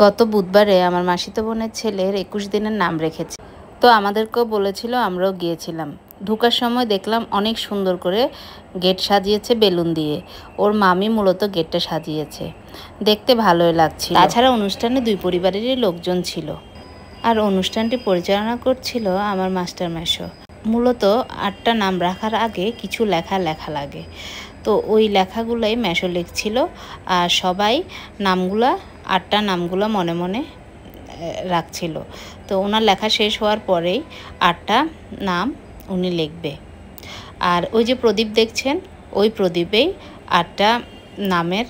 গত বুধবারে আমার মাসিতো বোনের ছেলের 21 দিনের নাম রেখেছে। তো আমাদেরকেও বলেছিল, আমরাও গিয়েছিলাম। ঢোকার সময় দেখলাম অনেক সুন্দর করে গেট সাজিয়েছে বেলুন দিয়ে। ওর মামি মূলত গেটটা সাজিয়েছে, দেখতে ভালোই লাগছিল। তাছাড়া অনুষ্ঠানে দুই পরিবারেরই লোকজন ছিল, আর অনুষ্ঠানটি পরিচালনা করছিল আমার মাস্টার মেশো। মূলত 8টা নাম রাখার আগে কিছু লেখা লাগে, তো ওই লেখাগুলোই মেশো লিখছিল, আর সবাই নামগুলা 8টা নামগুলো মনে মনে রাখছিল। তো ওনার লেখা শেষ হওয়ার পরেই 8টা নাম উনি লিখবে। আর ওই যে প্রদীপ দেখছেন, ওই প্রদীপেই 8টা নামের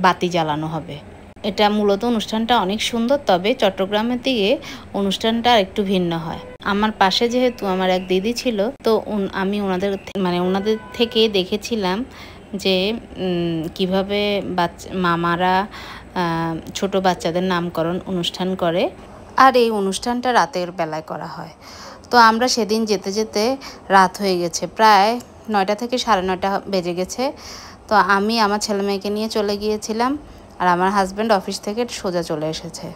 বাতি জ্বালানো হবে। এটা মূলত অনুষ্ঠানটা অনেক সুন্দর, তবে চট্টগ্রামের দিকে অনুষ্ঠানটা একটু ভিন্ন হয়। আমার পাশে যেহেতু আমার এক দিদি ছিল, তো আমি ওনাদের থেকে দেখেছিলাম যে কিভাবে মামারা ছোট বাচ্চাদের নামকরণ অনুষ্ঠান করে, আর এই অনুষ্ঠানটা রাতের বেলায় করা হয়। তো আমরা সেদিন যেতে যেতে রাত হয়ে গেছে, প্রায় 9টা থেকে 9:30 বেজে গেছে। তো আমি আমার ছেলে মেয়েকে নিয়ে চলে গিয়েছিলাম, আর আমার হাজব্যান্ড অফিস থেকে সোজা চলে এসেছে।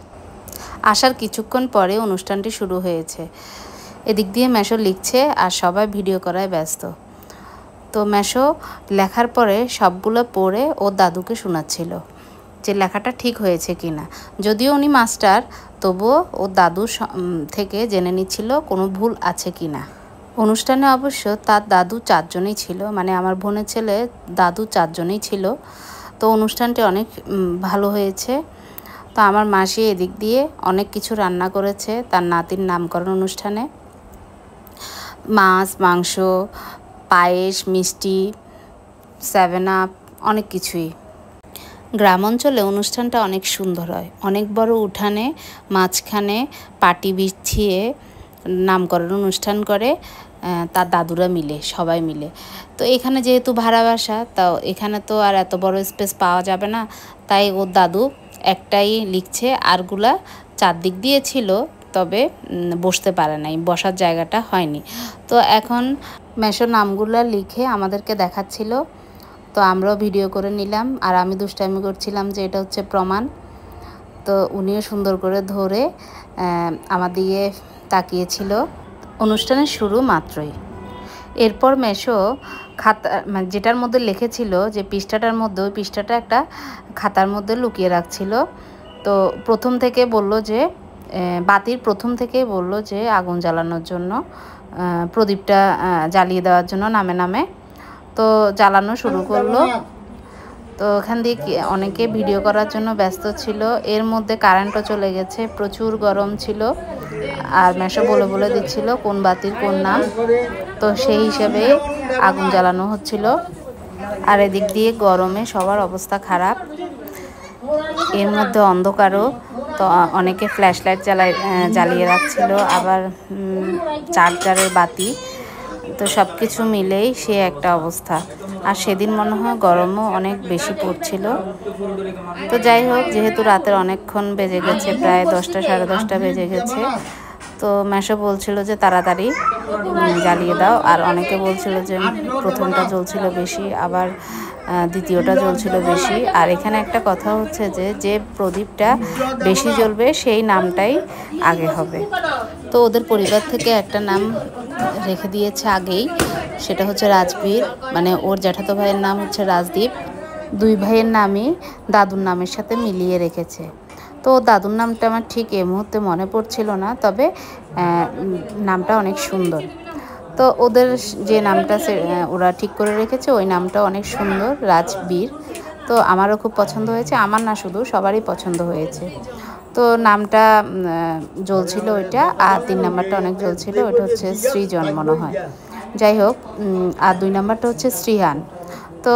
আসার কিছুক্ষণ পরে অনুষ্ঠানটি শুরু হয়েছে। এদিক দিয়ে মেশো লিখছে আর সবাই ভিডিও করায় ব্যস্ত। তো মেশো লেখার পরে সবগুলো পড়ে ওর দাদুকে শোনাচ্ছিল যে লেখাটা ঠিক হয়েছে কিনা। যদিও উনি মাস্টার, তবুও ওর দাদু থেকে জেনে নিচ্ছিল কোনো ভুল আছে কিনা। অনুষ্ঠানে অবশ্য তার দাদু 4 জনই ছিল, মানে আমার বোনের ছেলে দাদু 4 জনই ছিল। তো অনুষ্ঠানটি অনেক ভালো হয়েছে। তো আমার মাসি এদিক দিয়ে অনেক কিছু রান্না করেছে তার নাতির নামকরণ অনুষ্ঠানে। মাছ, মাংস, পায়েস, মিষ্টি, 7 আপ, অনেক কিছুই। গ্রাম অঞ্চলে অনুষ্ঠানটা অনেক সুন্দর হয়। অনেক বড় উঠানে মাঝখানে পাটি বিছিয়ে নামকরণ অনুষ্ঠান করে তার দাদুরা মিলে, সবাই মিলে। তো এখানে যেহেতু ভাড়া বাসা, তাও এখানে তো আর এত বড় স্পেস পাওয়া যাবে না, তাই ওর দাদু একটাই লিখছে, আরগুলা চারদিক দিয়ে ছিল, তবে বসতে পারে নাই, বসার জায়গাটা হয়নি। তো এখন মেশো নামগুলা লিখে আমাদেরকে দেখাচ্ছিল, তো আমরাও ভিডিও করে নিলাম। আর আমি দুষ্টামি করছিলাম যে এটা হচ্ছে প্রমাণ। তো উনিও সুন্দর করে ধরে আমার দিকে তাকিয়েছিল। অনুষ্ঠানের শুরু মাত্রই এরপর মেশো খাতা, যেটার মধ্যে লিখেছিল যে পৃষ্ঠাটার মধ্যে, ওই পৃষ্ঠাটা একটা খাতার মধ্যে লুকিয়ে রাখছিল। তো প্রথম থেকে বলল যে বাতির প্রথম থেকেই বলল যে আগুন জ্বালানোর জন্য, প্রদীপটা জ্বালিয়ে দেওয়ার জন্য নামে নামে। তো জ্বালানো শুরু করলো। তো ওখান দিয়ে অনেকে ভিডিও করার জন্য ব্যস্ত ছিল। এর মধ্যে কারেন্টও চলে গেছে, প্রচুর গরম ছিল, আর মেশো বলে বলে দিচ্ছিল কোন বাতির কোন নাম। তো সেই হিসেবে আগুন জ্বালানো হচ্ছিল। আর এদিক দিয়ে গরমে সবার অবস্থা খারাপ, এর মধ্যে অন্ধকারও। তো অনেকে ফ্ল্যাশ লাইট জ্বালিয়ে রাখছিল, আবার চার্জারের বাতি। তো সব কিছু মিলেই সে একটা অবস্থা। আর সেদিন মনে হয় গরমও অনেক বেশি পড়ছিল। তো যাই হোক, যেহেতু রাতের অনেকক্ষণ বেজে গেছে, প্রায় 10টা 10:30 বেজে গেছে, তো মেশো বলছিল যে তাড়াতাড়ি জ্বালিয়ে দাও। আর অনেকে বলছিল যে প্রথমটা জ্বলছিল বেশি, আবার দ্বিতীয়টা জ্বলছিল বেশি। আর এখানে একটা কথা হচ্ছে যে যে প্রদীপটা বেশি জ্বলবে সেই নামটাই আগে হবে। তো ওদের পরিবার থেকে একটা নাম রেখে দিয়েছে আগেই, সেটা হচ্ছে রাজবীর, মানে ওর জ্যাঠাতো ভাইয়ের নাম হচ্ছে রাজদীপ। 2 ভাইয়ের নামই দাদুর নামের সাথে মিলিয়ে রেখেছে। তো দাদুর নামটা আমার ঠিক এই মুহূর্তে মনে পড়ছিল না, তবে নামটা অনেক সুন্দর। তো ওদের যে নামটা ওরা ঠিক করে রেখেছে, ওই নামটা অনেক সুন্দর, রাজবীর। তো আমারও খুব পছন্দ হয়েছে, আমার না শুধু সবারই পছন্দ হয়েছে। তো নামটা জ্বলছিল ওইটা, আর 3 নাম্বারটা অনেক জ্বলছিল, ওইটা হচ্ছে সৃজন মনে হয়। যাই হোক, আর 2 নাম্বারটা হচ্ছে শ্রীহান। তো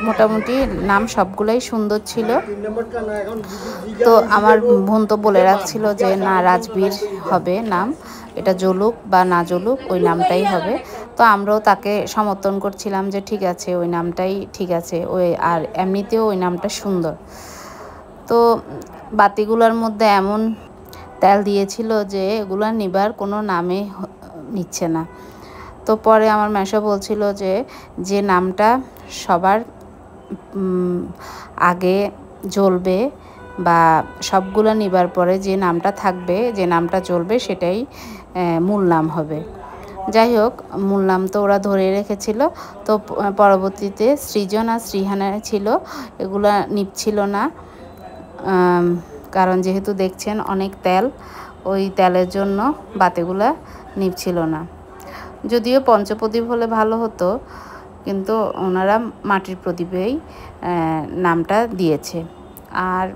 মোটামুটি নাম সবগুলাই সুন্দর ছিল। তো আমার বোন তো বলে রাখছিল যে না, রাজবীর হবে নাম, এটা জ্বলুক বা না জ্বলুক ওই নামটাই হবে। তো আমরাও তাকে সমর্থন করছিলাম যে ঠিক আছে, ওই নামটাই ঠিক আছে, ওই আর এমনিতেও ওই নামটা সুন্দর। তো বাতিগুলোর মধ্যে এমন তেল দিয়েছিল যে এগুলো নিবার কোনো নামে নিচ্ছে না। তো পরে আমার মেশো বলছিল যে যে নামটা সবার আগে জ্বলবে বা সবগুলো নিবার পরে যে নামটা থাকবে, যে নামটা চলবে সেটাই মূল নাম হবে। যাই হোক, মূল নাম তো ওরা ধরে রেখেছিল। তো পরবর্তীতে সৃজন আর শ্রীহানা ছিল, এগুলা নিচ্ছিল না, কারণ যেহেতু দেখছেন অনেক তেল, ওই তেলের জন্য বাতিগুলা নিচ্ছিল না। যদিও পঞ্চপ্রদীপ হলে ভালো হতো, কিন্তু ওনারা মাটির প্রদীপেই নামটা দিয়েছে। আর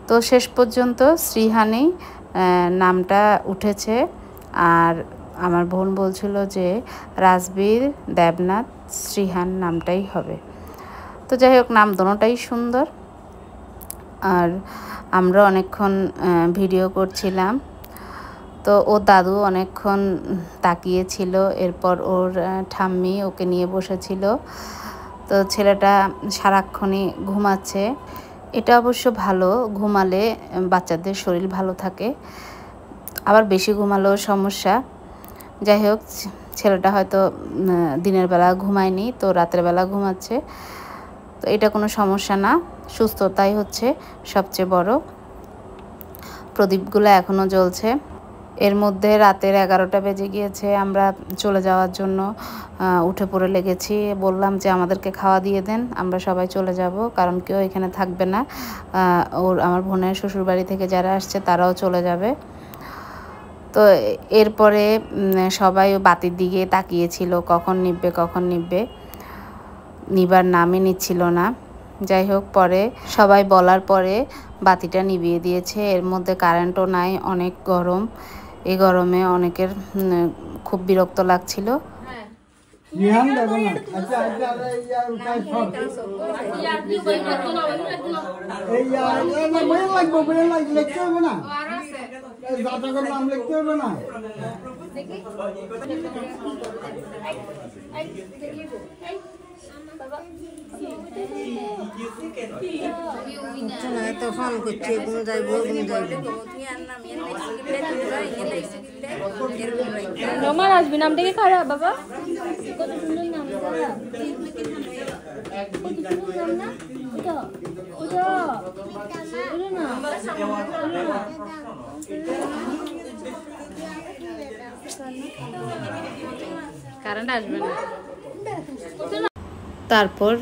তো শেষ পর্যন্ত শ্রীহানেই নামটা উঠেছে। আর আমার বোন বলছিল যে রাজবীর, দেবনাথ, শ্রীহান নামটাই হবে। তো যাই হোক, নাম দোনোটাই সুন্দর। আর আমরা অনেকক্ষণ ভিডিও করছিলাম। তো ওর দাদু অনেকক্ষণ তাকিয়েছিল, এরপর ওর ঠাম্মি ওকে নিয়ে বসেছিল। তো ছেলেটা সারাক্ষণই ঘুমাচ্ছে। এটা অবশ্য ভালো, ঘুমালে বাচ্চাদের শরীর ভালো থাকে, আবার বেশি ঘুমালেও সমস্যা। যাই হোক, ছেলেটা হয়তো দিনের বেলা ঘুমায়নি, তো রাতের বেলা ঘুমাচ্ছে। তো এটা কোনো সমস্যা না, সুস্থতাই হচ্ছে সবচেয়ে বড়। প্রদীপগুলো এখনও জ্বলছে। এর মধ্যে রাতের 11টা বেজে গিয়েছে। আমরা চলে যাওয়ার জন্য উঠে পড়ে লেগেছি। বললাম যে আমাদেরকে খাওয়া দিয়ে দেন, আমরা সবাই চলে যাব, কারণ কেউ এখানে থাকবে না। আমার বোনের শ্বশুরবাড়ি থেকে যারা আসছে তারাও চলে যাবে। তো এরপরে সবাই বাতির দিকে তাকিয়েছিল, কখন নিববে, নিবার নামই নিচ্ছিল না। যাই হোক, পরে সবাই বলার পরে বাতিটা নিভিয়ে দিয়েছে। এর মধ্যে কারেন্টও নাই, অনেক গরম। এই গরমে অনেকের খুব বিরক্ত লাগছিল। ফোন করছে, কোনো যাইবো রোমান আসবি, নাম দেখে খারাপ বাবা, কত সুন্দর নাম, কারেন্ট আসবে না। তারপর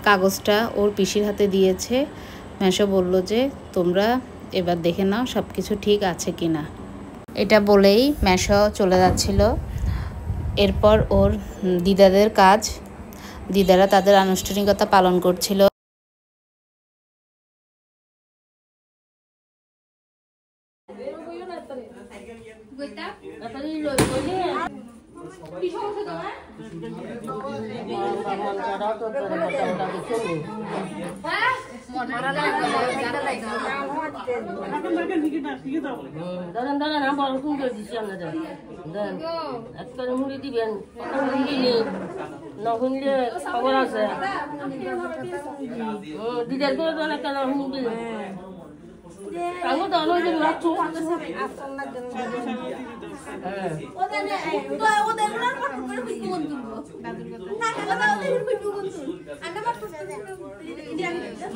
কাগজটা ওর পিসির হাতে দিয়েছে। মেশো বলল যে তোমরা এবার দেখে নাও সব কিছু ঠিক আছে কি না। এটা বলেই মেশো চলে যাচ্ছিল। এরপর ওর দিদাদের কাজ, দিদারা তাদের আনুষ্ঠানিকতা পালন করছিল। খবর আছে দিদার করে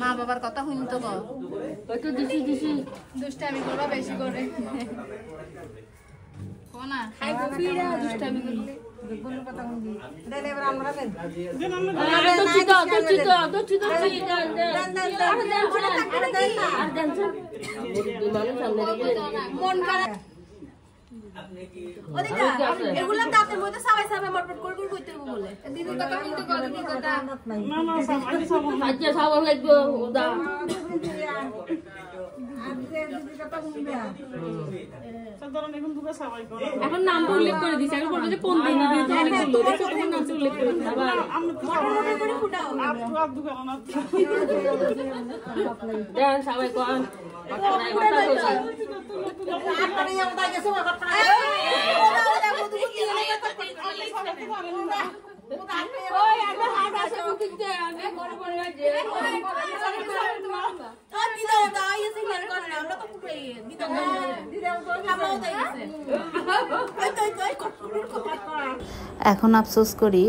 মা বাবার কথা শুনতো একটু দিছি দিছি দুষ্টামি করবা বেশি করে কোনা খাই কফিরা দুষ্টামি করলে দেখুন কথা শুনবি দেন এবার আমরা দেন মন খারাপ এগুলা দাঁতের মধ্যে সাবাই সাবাই মটমট করে করে কইতে বলে দিদির কথা শুনতে কল দিদির কথা না না সাবাই সাবাই আচ্ছা সাবাই লাগবে ওদা এখন নামটা উল্লেখ করে দিছি, আমি বলবো যে কোন দিন নামটা উল্লেখ করে সবাই কোন এখন আফসোস করি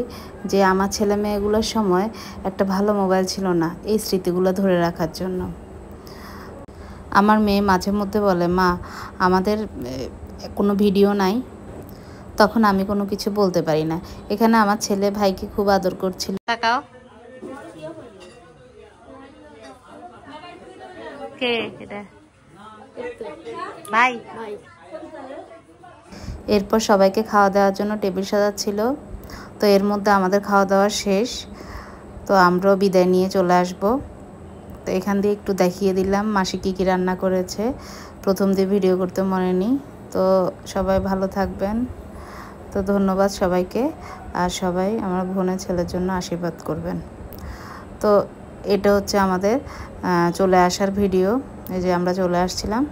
যে আমার ছেলে মেয়েগুলোর সময় একটা ভালো মোবাইল ছিল না এই স্মৃতিগুলো ধরে রাখার জন্য। আমার মেয়ে মাঝে মধ্যে বলে, মা আমাদের কোনো ভিডিও নাই। তখন আমি কোনো কিছু বলতে পারি না। এখানে আমার ছেলে ভাইকে খুব আদর করছিল। তাকাও, কে এটা? ভাই। এরপর সবাইকে খাওয়া দাওয়ার জন্য টেবিল সাজাচ্ছিল। তো এর মধ্যে আমাদের খাওয়া দাওয়া শেষ। তো আমরাও বিদায় নিয়ে চলে আসব। তো এখান দিয়ে একটু দেখিয়ে দিলাম মাসি কী কী রান্না করেছে। প্রথম দিয়ে ভিডিও করতে মনে নেই। তো সবাই ভালো থাকবেন। তো ধন্যবাদ সবাইকে। আর সবাই আমার বোনের ছেলের জন্য আশীর্বাদ করবেন। তো এটা হচ্ছে আমাদের চলে আসার ভিডিও। এই যে আমরা চলে আসছিলাম।